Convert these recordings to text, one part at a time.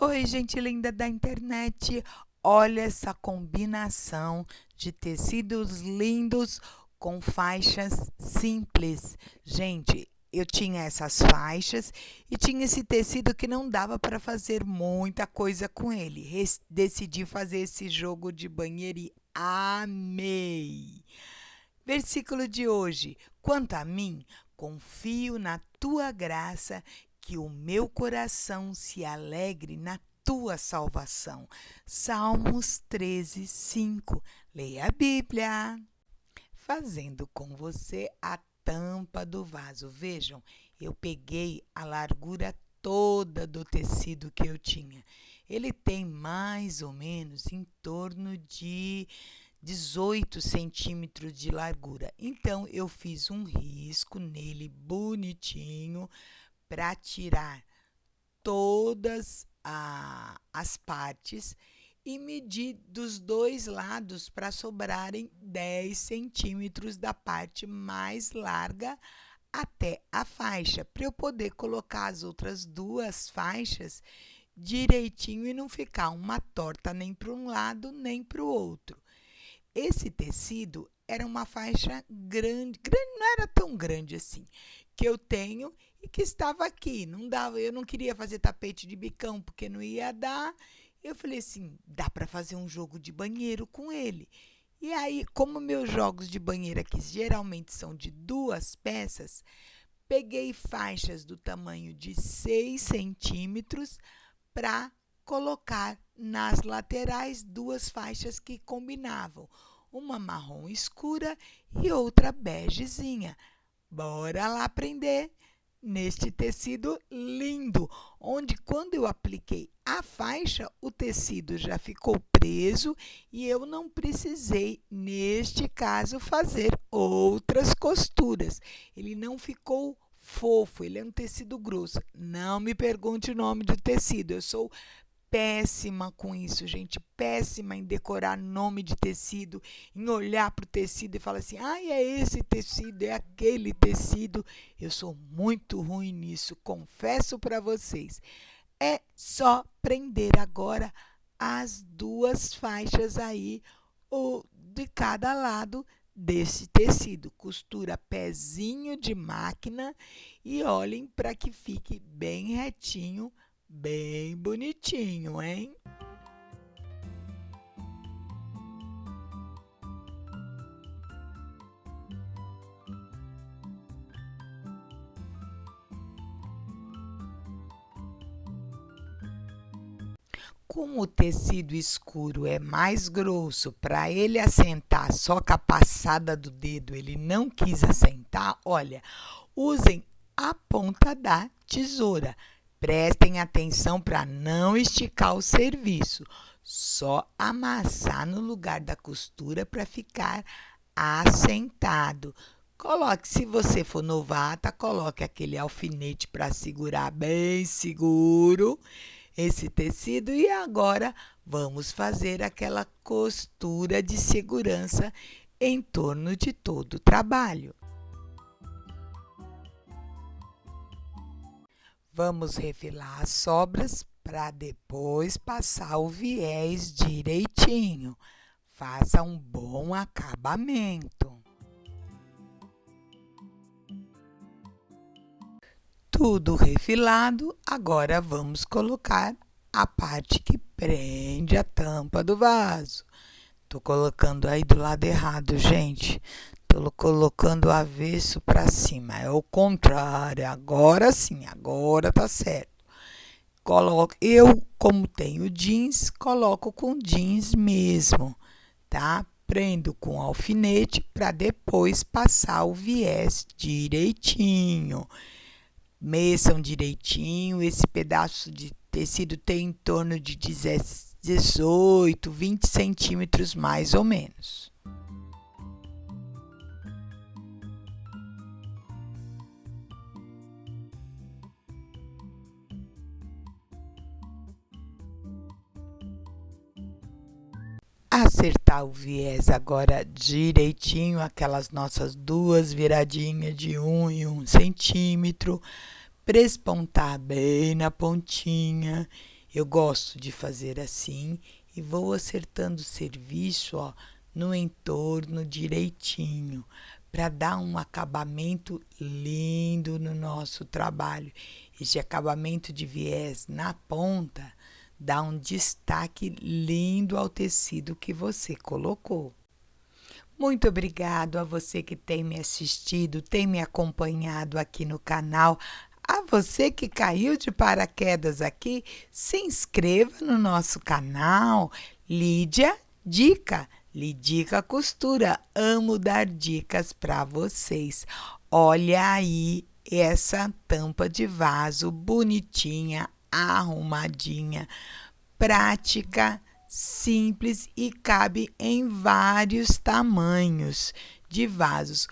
Oi, gente linda da internet. Olha essa combinação de tecidos lindos com faixas simples. Gente, eu tinha essas faixas e tinha esse tecido que não dava para fazer muita coisa com ele. Decidi fazer esse jogo de banheiro e amei. Versículo de hoje: quanto a mim, confio na tua graça, que o meu coração se alegre na tua salvação. Salmos 13, 5. Leia a Bíblia. Fazendo com você a tampa do vaso. Vejam, eu peguei a largura toda do tecido que eu tinha. Ele tem mais ou menos em torno de 18 centímetros de largura. Então, eu fiz um risco nele bonitinho para tirar todas as partes e medi dos dois lados para sobrarem 10 centímetros da parte mais larga até a faixa, para eu poder colocar as outras duas faixas direitinho e não ficar uma torta nem para um lado nem para o outro. Esse tecido era uma faixa grande, não era tão grande assim, que eu tenho e que estava aqui. Não dava, eu não queria fazer tapete de bicão porque não ia dar. Eu falei assim, dá para fazer um jogo de banheiro com ele. E aí, como meus jogos de banheiro aqui geralmente são de duas peças, peguei faixas do tamanho de 6 centímetros para colocar nas laterais duas faixas que combinavam, uma marrom escura e outra begezinha. Bora lá aprender neste tecido lindo, onde quando eu apliquei a faixa, o tecido já ficou preso e eu não precisei, neste caso, fazer outras costuras. Ele não ficou fofo, ele é um tecido grosso. Não me pergunte o nome do tecido, eu sou péssima com isso, gente, péssima em decorar nome de tecido, em olhar para o tecido e falar assim, é esse tecido, é aquele tecido. Eu sou muito ruim nisso, confesso para vocês. É só prender agora as duas faixas aí, de cada lado desse tecido. Costura pezinho de máquina e olhem para que fique bem retinho, bem bonitinho, hein? Como o tecido escuro é mais grosso, para ele assentar só com a passada do dedo, ele não quis assentar, olha, usem a ponta da tesoura. Prestem atenção para não esticar o serviço, só amassar no lugar da costura para ficar assentado. Coloque, se você for novata, coloque aquele alfinete para segurar bem seguro esse tecido e agora vamos fazer aquela costura de segurança em torno de todo o trabalho. Vamos refilar as sobras para depois passar o viés direitinho. Faça um bom acabamento. Tudo refilado, agora vamos colocar a parte que prende a tampa do vaso. Tô colocando aí do lado errado, gente. Tô colocando o avesso para cima. É o contrário. Agora sim, agora tá certo. Eu, como tenho jeans, coloco com jeans mesmo, tá? Prendo com alfinete para depois passar o viés direitinho. Meçam direitinho. Esse pedaço de tecido tem em torno de 18, 20 centímetros mais ou menos. Acertar o viés agora direitinho, aquelas nossas duas viradinhas de 1 em 1 centímetro, prespontar bem na pontinha Eu gosto de fazer assim e vou acertando o serviço, ó, no entorno direitinho, para dar um acabamento lindo no nosso trabalho. Esse acabamento de viés na ponta dá um destaque lindo ao tecido que você colocou. Muito obrigado a você que tem me assistido, tem me acompanhado aqui no canal. A você que caiu de paraquedas aqui, se inscreva no nosso canal. Lídia Dica, Lidica Costura. Amo dar dicas para vocês. Olha aí essa tampa de vaso bonitinha, arrumadinha, prática, simples e cabe em vários tamanhos de vasos.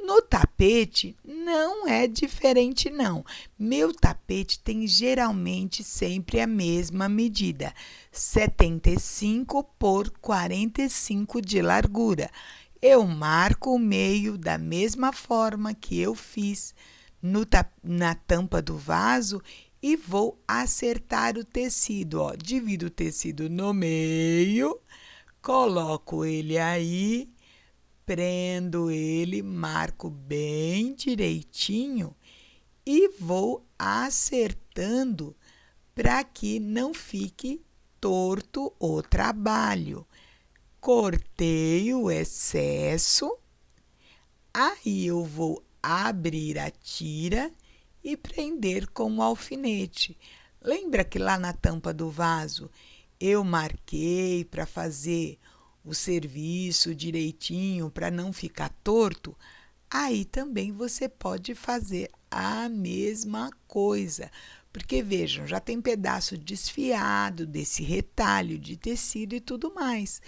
No tapete não é diferente não. Meu tapete tem geralmente sempre a mesma medida, 75 por 45 de largura. Eu marco o meio da mesma forma que eu fiz na tampa do vaso e vou acertar o tecido, ó. Divido o tecido no meio, coloco ele aí, prendo ele, marco bem direitinho e vou acertando para que não fique torto o trabalho. Cortei o excesso, aí eu vou abrir a tira e prender com o alfinete. Lembra que lá na tampa do vaso eu marquei para fazer o serviço direitinho, para não ficar torto? Aí também você pode fazer a mesma coisa. Porque vejam, já tem pedaço desfiado desse retalho de tecido e tudo mais.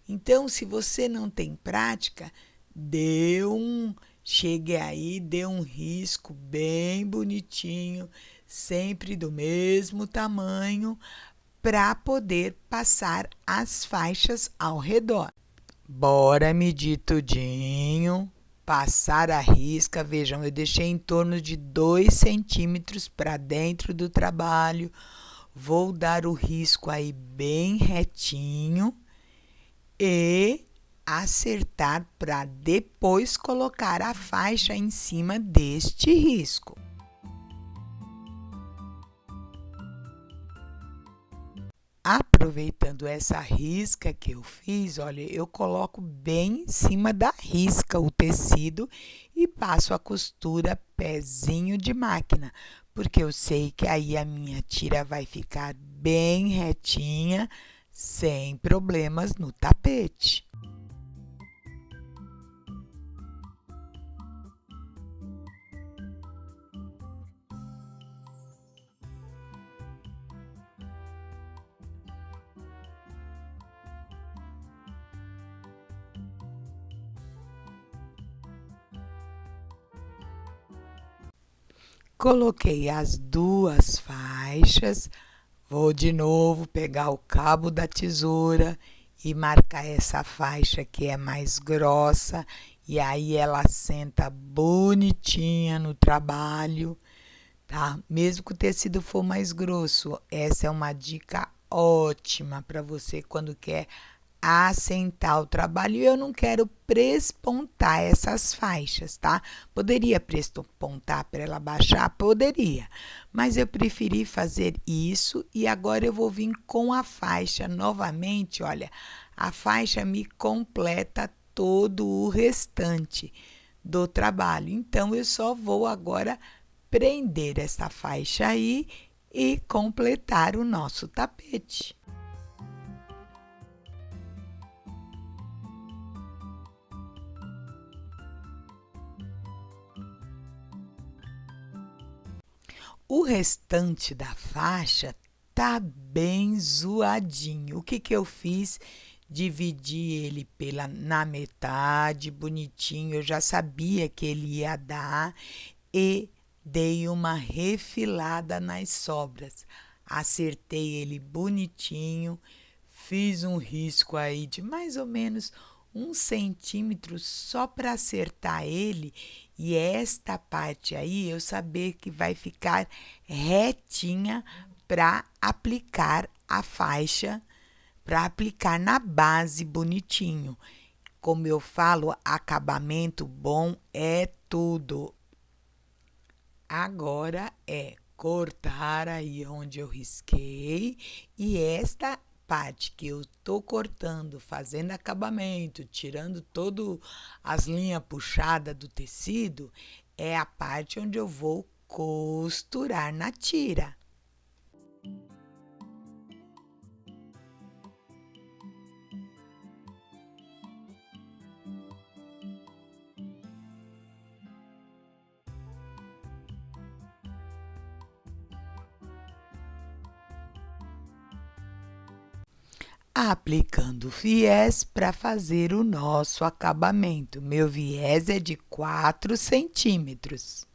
Então, se você não tem prática, chegue aí, dê um risco bem bonitinho, sempre do mesmo tamanho, para poder passar as faixas ao redor. Bora medir tudinho, passar a risca. Vejam, eu deixei em torno de 2 centímetros para dentro do trabalho. Vou dar o risco aí bem retinho e acertar para depois colocar a faixa em cima deste risco. Aproveitando essa risca que eu fiz, olha, eu coloco bem em cima da risca o tecido e passo a costura pezinho de máquina, porque eu sei que aí a minha tira vai ficar bem retinha, sem problemas no tapete. Coloquei as 2 faixas, vou de novo pegar o cabo da tesoura e marcar essa faixa que é mais grossa, e aí ela senta bonitinha no trabalho, tá? Mesmo que o tecido for mais grosso, essa é uma dica ótima para você quando quer assentar o trabalho. E eu não quero prespontar essas faixas, tá? Poderia prespontar para ela baixar? Poderia, mas eu preferi fazer isso e agora eu vou vir com a faixa novamente. Olha, a faixa me completa todo o restante do trabalho, então eu só vou agora prender essa faixa aí e completar o nosso tapete. O restante da faixa tá bem zoadinho. O que que eu fiz? Dividi ele na metade, bonitinho. Eu já sabia que ele ia dar e dei uma refilada nas sobras. Acertei ele bonitinho, fiz um risco aí de mais ou menos 1 centímetro só para acertar ele, e esta parte aí eu saber que vai ficar retinha para aplicar a faixa, para aplicar na base bonitinho. Como eu falo, acabamento bom é tudo. Agora é cortar aí onde eu risquei, e esta parte que eu tô cortando, fazendo acabamento, tirando todas as linhas puxadas do tecido, é a parte onde eu vou costurar na tira. Aplicando viés para fazer o nosso acabamento. Meu viés é de 4 centímetros.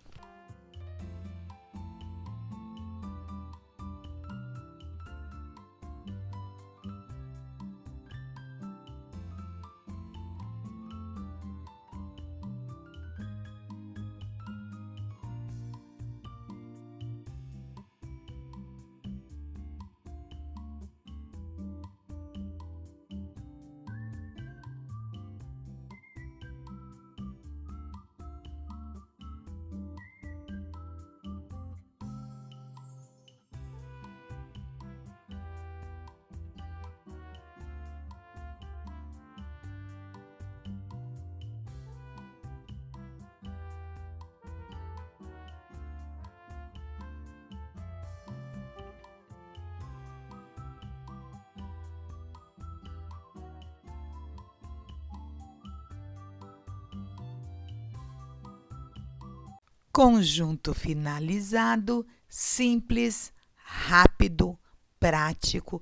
Conjunto finalizado, simples, rápido, prático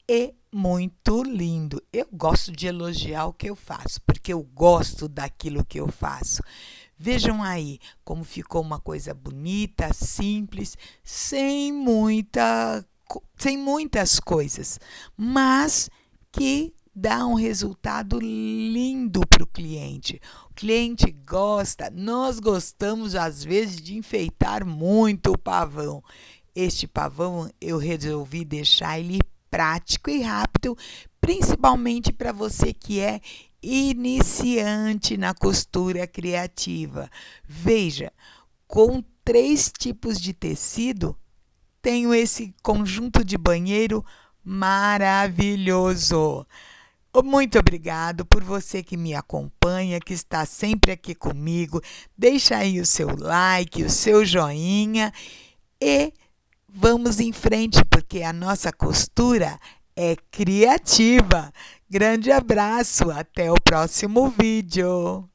e muito lindo. Eu gosto de elogiar o que eu faço, porque eu gosto daquilo que eu faço. Vejam aí como ficou uma coisa bonita, simples, sem muitas coisas, mas que dá um resultado lindo para o cliente. O cliente gosta, nós gostamos às vezes de enfeitar muito o pavão. Este pavão eu resolvi deixar ele prático e rápido, principalmente para você que é iniciante na costura criativa. Veja, com 3 tipos de tecido, tenho esse conjunto de banheiro maravilhoso. Muito obrigado por você que me acompanha, que está sempre aqui comigo. Deixa aí o seu like, o seu joinha e vamos em frente, porque a nossa costura é criativa. Grande abraço, até o próximo vídeo.